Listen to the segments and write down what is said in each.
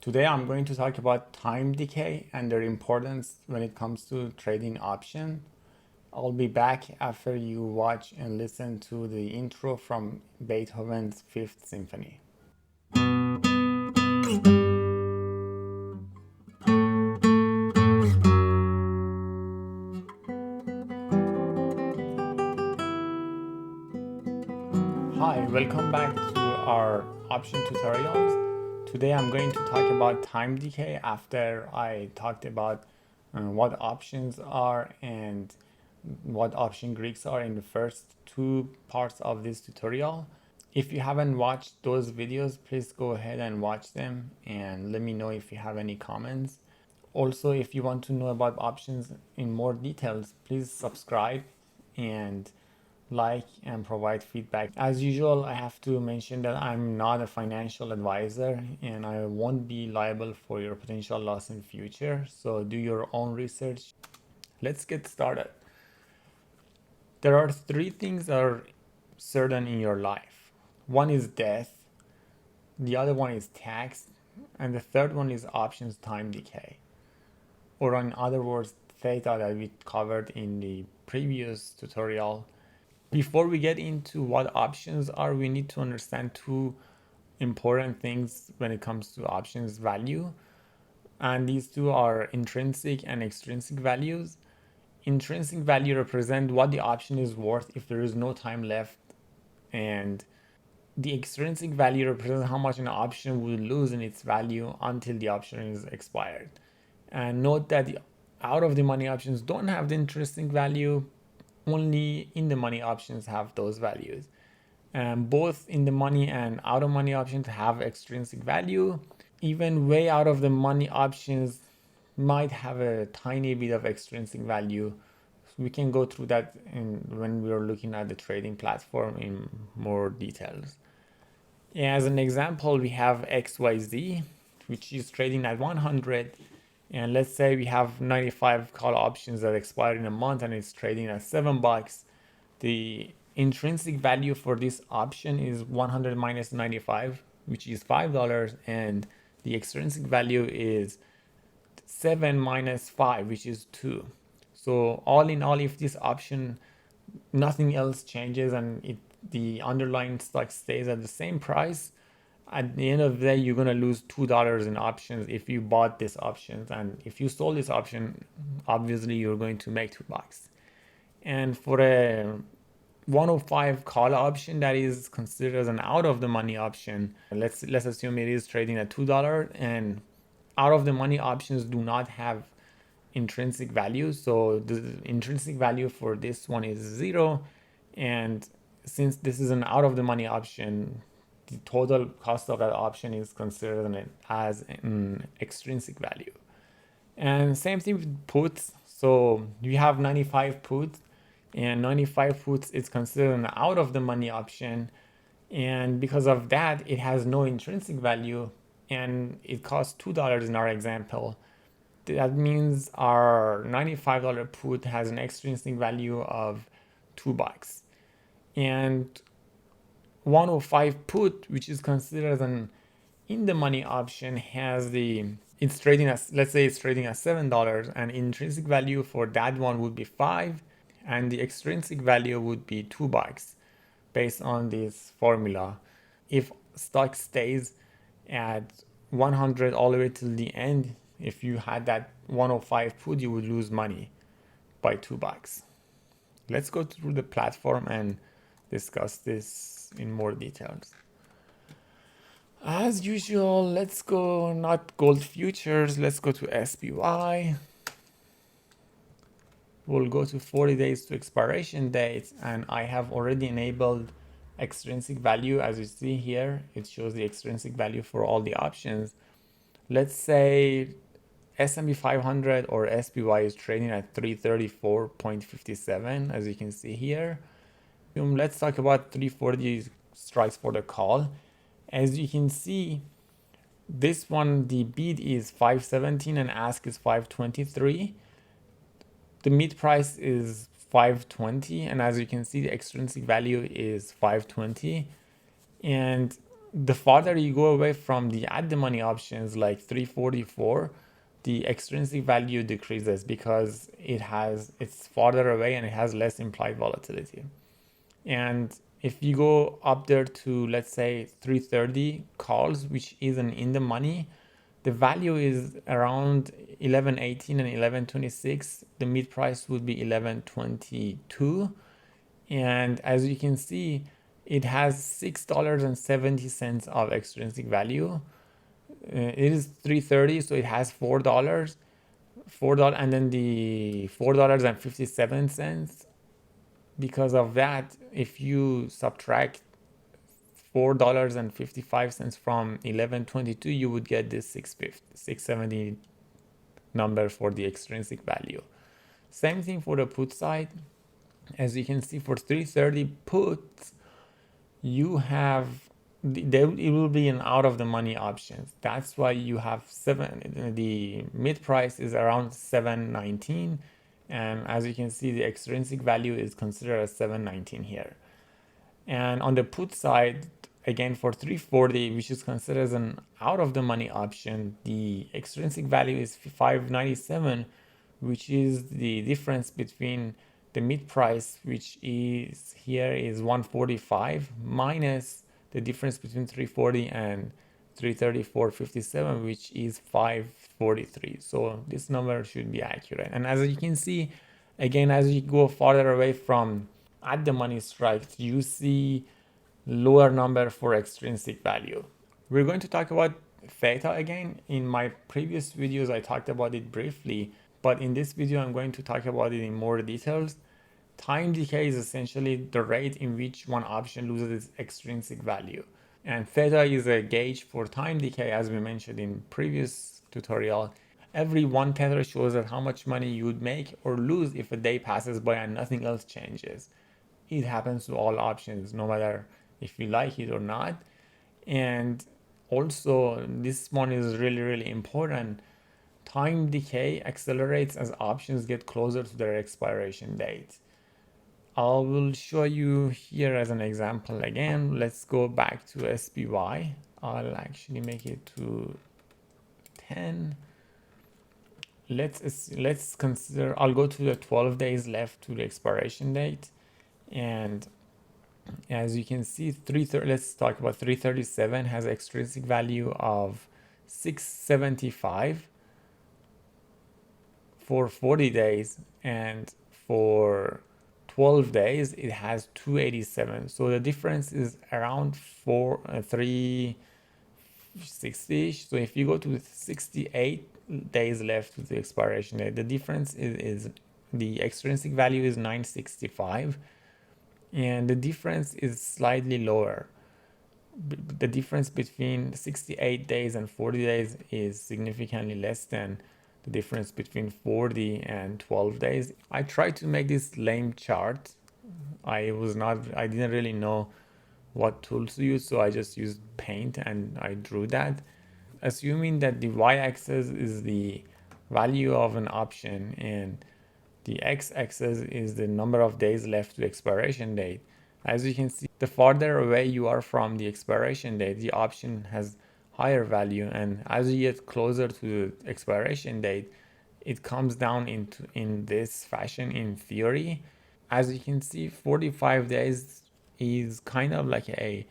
Today I'm going to talk about time decay and their importance when it comes to trading option. I'll be back after you watch and listen to the intro from Beethoven's Fifth Symphony. Hi, welcome back to our option tutorials. Today I'm going to talk about time decay after I talked about what options are and what option Greeks are in the first two parts of this tutorial. If you haven't watched those videos, please go ahead and watch them and let me know if you have any comments. Also, if you want to know about options in more details, please subscribe and like and provide feedback. As usual, I have to mention that I'm not a financial advisor and I won't be liable for your potential loss in future. So do your own research. Let's get started. There are three things that are certain in your life. One is death, the other one is tax, and the third one is options time decay. Or in other words, theta that we covered in the previous tutorial. Before we get into what options are, we need to understand two important things when it comes to options value. And these two are intrinsic and extrinsic values. Intrinsic value represent what the option is worth if there is no time left, and the extrinsic value represents how much an option will lose in its value until the option is expired. And note that the out of the money options don't have the intrinsic value, only in the money options have those values. And both in the money and out of money options have extrinsic value. Even way out of the money options might have a tiny bit of extrinsic value. So we can go through that when we are looking at the trading platform in more details. As an example, we have XYZ, which is trading at 100. And let's say we have 95 call options that expire in a month and it's trading at $7. The intrinsic value for this option is 100 minus 95, which is $5. And the extrinsic value is 7 minus 5, which is 2. So all in all, if this option, nothing else changes and the underlying stock stays at the same price, at the end of the day, you're going to lose $2 in options if you bought this option. And if you sold this option, obviously you're going to make $2. And for a 105 call option that is considered as an out of the money option, let's assume it is trading at $2, and out of the money options do not have intrinsic value. So the intrinsic value for this one is 0. And since this is an out of the money option, the total cost of that option is considered as an extrinsic value. And same thing with puts. So you have 95 puts, and 95 puts is considered an out of the money option. And because of that, it has no intrinsic value and it costs $2 in our example. That means our $95 put has an extrinsic value of $2. And 105 put, which is considered an in the money option, it's trading at, let's say it's trading at $7, and intrinsic value for that one would be 5, and the extrinsic value would be $2 based on this formula. If stock stays at 100 all the way till the end, if you had that 105 put, you would lose money by $2. Let's go through the platform and discuss this in more details. As usual, let's go not gold futures, let's go to SPY. We'll go to 40 days to expiration date, and I have already enabled extrinsic value. As you see here, it shows the extrinsic value for all the options. Let's say S&P 500 or SPY is trading at 334.57, as you can see here. Let's talk about 340 strikes for the call. As you can see, this one, the bid is 517 and ask is 523. The mid price is 520, and as you can see, the extrinsic value is 520. And The farther you go away from the at the money options like 344, the extrinsic value decreases because it's farther away and it has less implied volatility. And if you go up there to, let's say, 330 calls, which isn't in the money, the value is around 1118 and 1126. The mid price would be 1122. And as you can see, it has $6.70 of extrinsic value. It is 330, so it has $4, and then the $4.57. Because of that, if you subtract $4.55 from 1122, you would get this 670 number for the extrinsic value. Same thing for the put side. As you can see, for 330 puts, you have it will be an out of the money options. That's why you have the mid price is around 719, and as you can see, the extrinsic value is considered as 719 here. And on the put side, again for 340, which is considered as an out of the money option, the extrinsic value is 597, which is the difference between the mid price, which is here is 145, minus the difference between 340 and 334.57, which is 543. So this number should be accurate. And as you can see, again, as you go farther away from at the money strikes, you see lower number for extrinsic value. We're going to talk about theta again. In my previous videos, I talked about it briefly, but in this video, I'm going to talk about it in more details. Time decay is essentially the rate in which one option loses its extrinsic value. And theta is a gauge for time decay, as we mentioned in previous tutorial. Every one tether shows that how much money you would make or lose if a day passes by and nothing else changes. It happens to all options, no matter if you like it or not. And also, this one is really important. Time decay accelerates as options get closer to their expiration date. I will show you here as an example again. Let's go back to SPY. I'll actually make it to 10. Let's consider, I'll go to the 12 days left to the expiration date. And as you can see, let's talk about 337 has extrinsic value of 675 for 40 days, and for 12 days it has 287. So the difference is around 360. So if you go to 68 days left to the expiration date, the difference is the extrinsic value is 965, and the difference is slightly lower. The difference between 68 days and 40 days is significantly less than the difference between 40 and 12 days. I tried to make this lame chart. I didn't really know what tools to use, so I just used paint and I drew that. Assuming that the y-axis is the value of an option and the x-axis is the number of days left to expiration date. As you can see, the farther away you are from the expiration date, the option has higher value, and as you get closer to the expiration date, it comes down in this fashion in theory. As you can see, 45 days is kind of like a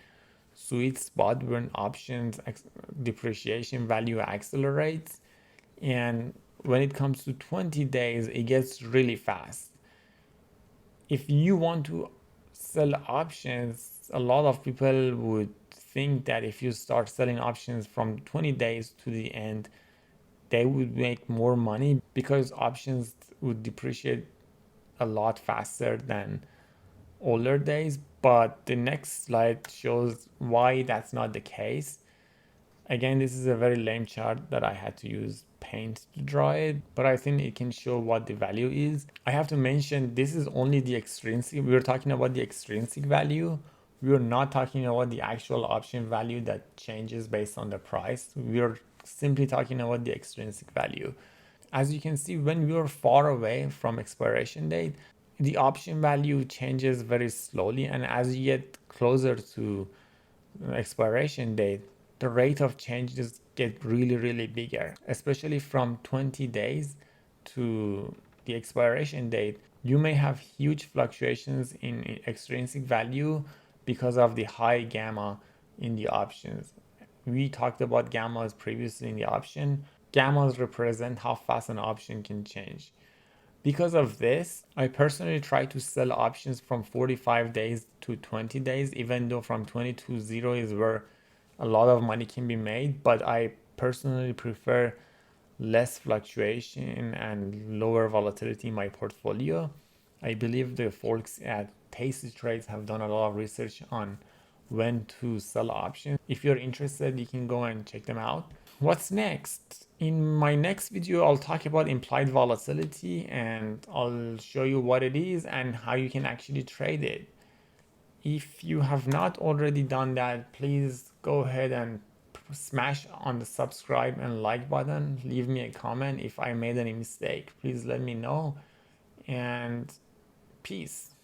sweet spot when options depreciation value accelerates, and when it comes to 20 days, it gets really fast. If you want to sell options, a lot of people would think that if you start selling options from 20 days to the end, they would make more money because options would depreciate a lot faster than older days. But the next slide shows why that's not the case. Again, this is a very lame chart that I had to use paint to draw it, but I think it can show what the value is. I have to mention this is only the extrinsic. We were talking about the extrinsic value. We are not talking about the actual option value that changes based on the price. We are simply talking about the extrinsic value. As you can see, when we are far away from expiration date, the option value changes very slowly, and as you get closer to expiration date, the rate of changes get really bigger, especially from 20 days to the expiration date. You may have huge fluctuations in extrinsic value because of the high gamma in the options. We talked about gammas previously in the option. Gammas represent how fast an option can change. Because of this, I personally try to sell options from 45 days to 20 days, even though from 20 to 0 is where a lot of money can be made. But I personally prefer less fluctuation and lower volatility in my portfolio. I believe the folks at Tasty Trades have done a lot of research on when to sell options. If you're interested, you can go and check them out. What's next? In my next video, I'll talk about implied volatility and I'll show you what it is and how you can actually trade it. If you have not already done that, please go ahead and smash on the subscribe and like button. Leave me a comment if I made any mistake. Please let me know, and peace.